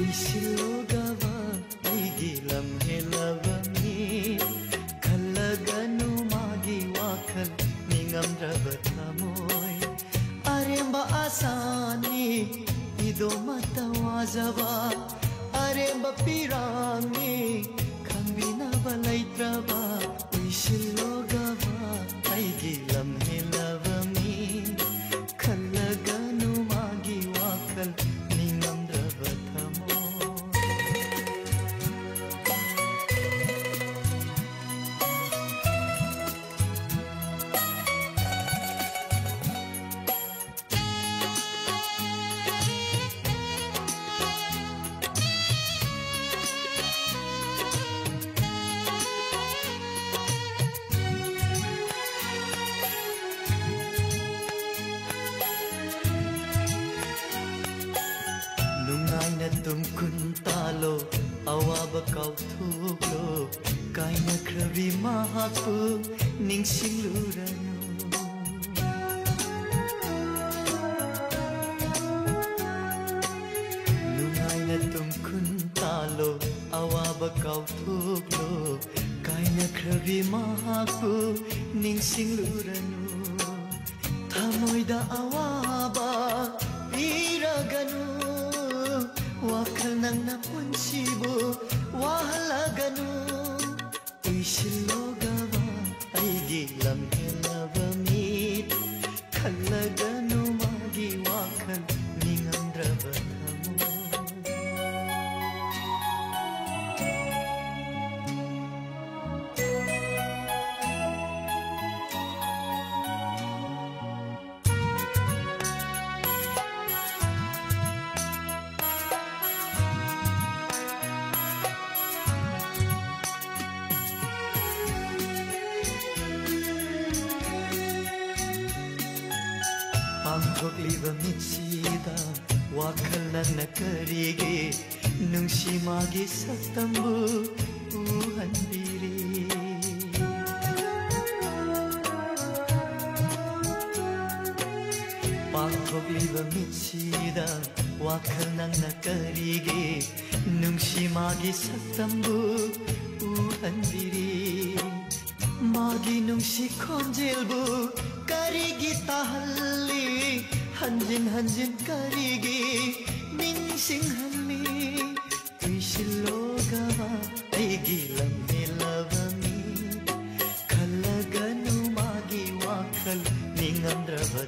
uisilogava aigi lamhelava mi khallaganu magi wakhal ningamdraba thamoi aremba asani ido matawazava aremba pirami khambinaba laitraba uisilogava aigi lamhelava mi khallaganu magi wakhal ningamdraba thamoi Nungaina tum kuntalo awaba kauthuklo kaina krabi mahaku ningsingluranu Nungaina tum kuntalo awaba kauthuklo kaina krabi mahaku ningsingluranu Thamoida awaba iraganu Wakhal nang napunsibu wahalaganu uisilogava aigi lamhelava mit khallaganu magi wakhal ningamdraba thamoi Pangthokliba mitsida wakhal nangna karige nungsimagi saktambu uhanbiri Pangthokliba mitsida wakhal nangna karige nungsimagi saktambu uhanbiri Magi nungsi khonjelbu karigi tahalli hanjin hanjin karigi ningsinghalli uisilogava aigi lamhelava mi khallaganu magi wakhal ningamdraba